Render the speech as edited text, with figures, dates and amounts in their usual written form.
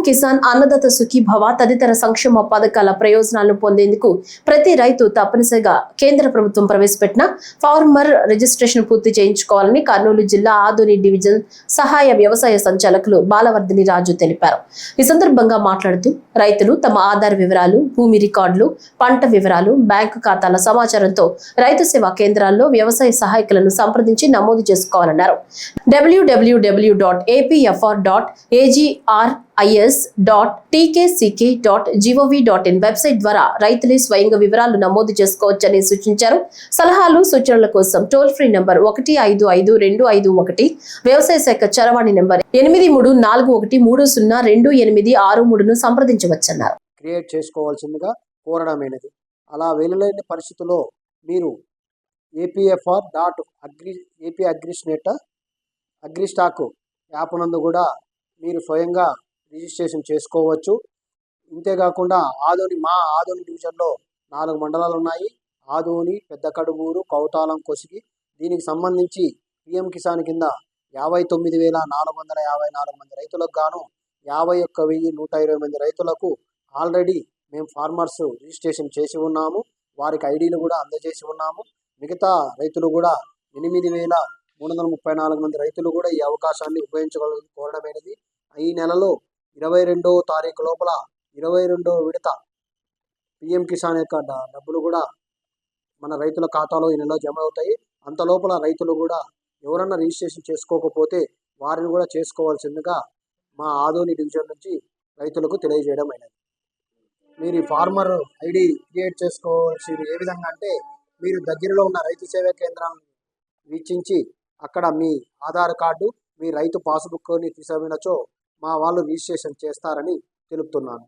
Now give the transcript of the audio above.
కిసాన్ అన్నదాత సుఖీభవ తదితర సంక్షేమ పథకాల ప్రయోజనాలను పొందేందుకు ప్రతి రైతు తప్పనిసరిగా కేంద్ర ప్రభుత్వం ప్రవేశపెట్టిన ఫార్మర్ రిజిస్ట్రేషన్ పూర్తి చేయించుకోవాలని కర్నూలు జిల్లా ఆదోని డివిజన్ సహాయ వ్యవసాయ సంచాలకులు బాలవర్ధిని రాజు తెలిపారు. ఈ సందర్భంగా మాట్లాడుతూ రైతులు తమ ఆధార్ వివరాలు, భూమి రికార్డులు, పంట వివరాలు, బ్యాంకు ఖాతాల సమాచారంతో రైతు సేవా కేంద్రాల్లో వ్యవసాయ సహాయకులను సంప్రదించి నమోదు చేసుకోవాలన్నారు. www.apfr.agris.tkck.gov.in వెబ్సైట్ ద్వారా రైతులే స్వయంగా వివరాలు నమోదు చేసుకోవచ్చని సూచించారు. సలహాలు సూచనల కోసం టోల్ ఫ్రీ నంబర్ 155251, వ్యవసాయ శాఖ చరవాణి నంబర్ 8341302863ను సంప్రదించవచ్చన్నారు. క్రియేట్ చేసుకోవాల్సిందిగా కోరడమైనది. అలా వెళ్ళలేని పరిస్థితుల్లో మీరు apfr.agrisnet యాప్ నందు కూడా మీరు స్వయంగా రిజిస్ట్రేషన్ చేసుకోవచ్చు. ఇంతేకాకుండా మా ఆదోని డివిజన్లో 4 మండలాలు ఉన్నాయి. ఆదోని, పెద్ద కడుగూరు, కౌతాలం, కొసిగి. దీనికి సంబంధించి పిఎం కిసాన్ కింద 59,454 మంది రైతులకు గాను 51,120 మంది రైతులకు ఆల్రెడీ మేము ఫార్మర్స్ రిజిస్ట్రేషన్ చేసి ఉన్నాము. వారికి ఐడీలు కూడా అందజేసి ఉన్నాము. మిగతా రైతులు కూడా 8,334 మంది రైతులు కూడా ఈ అవకాశాన్ని ఉపయోగించగలని కోరడమైనది. ఈ నెలలో 22వ తారీఖు లోపల 22వ విడత పిఎం కిసాన్ యొక్క డబ్బులు కూడా మన రైతుల ఖాతాలో ఈ నెలలో జమ అవుతాయి. అంత లోపల రైతులు కూడా ఎవరన్నా రిజిస్ట్రేషన్ చేసుకోకపోతే వారిని కూడా చేసుకోవాల్సిందిగా మా ఆదోని డివిజన్ నుంచి రైతులకు తెలియజేయడం అయినది. మీరు ఈ ఫార్మర్ ఐడి క్రియేట్ చేసుకోవాల్సింది ఏ విధంగా అంటే, మీరు దగ్గరలో ఉన్న రైతు సేవా కేంద్రాలను వీక్షించి అక్కడ మీ ఆధార్ కార్డు, మీ రైతు పాస్బుక్ని తీసుకువెళ్ళచో మా వాళ్ళు రిజిస్ట్రేషన్ చేస్తారని తెలుపుతున్నాను.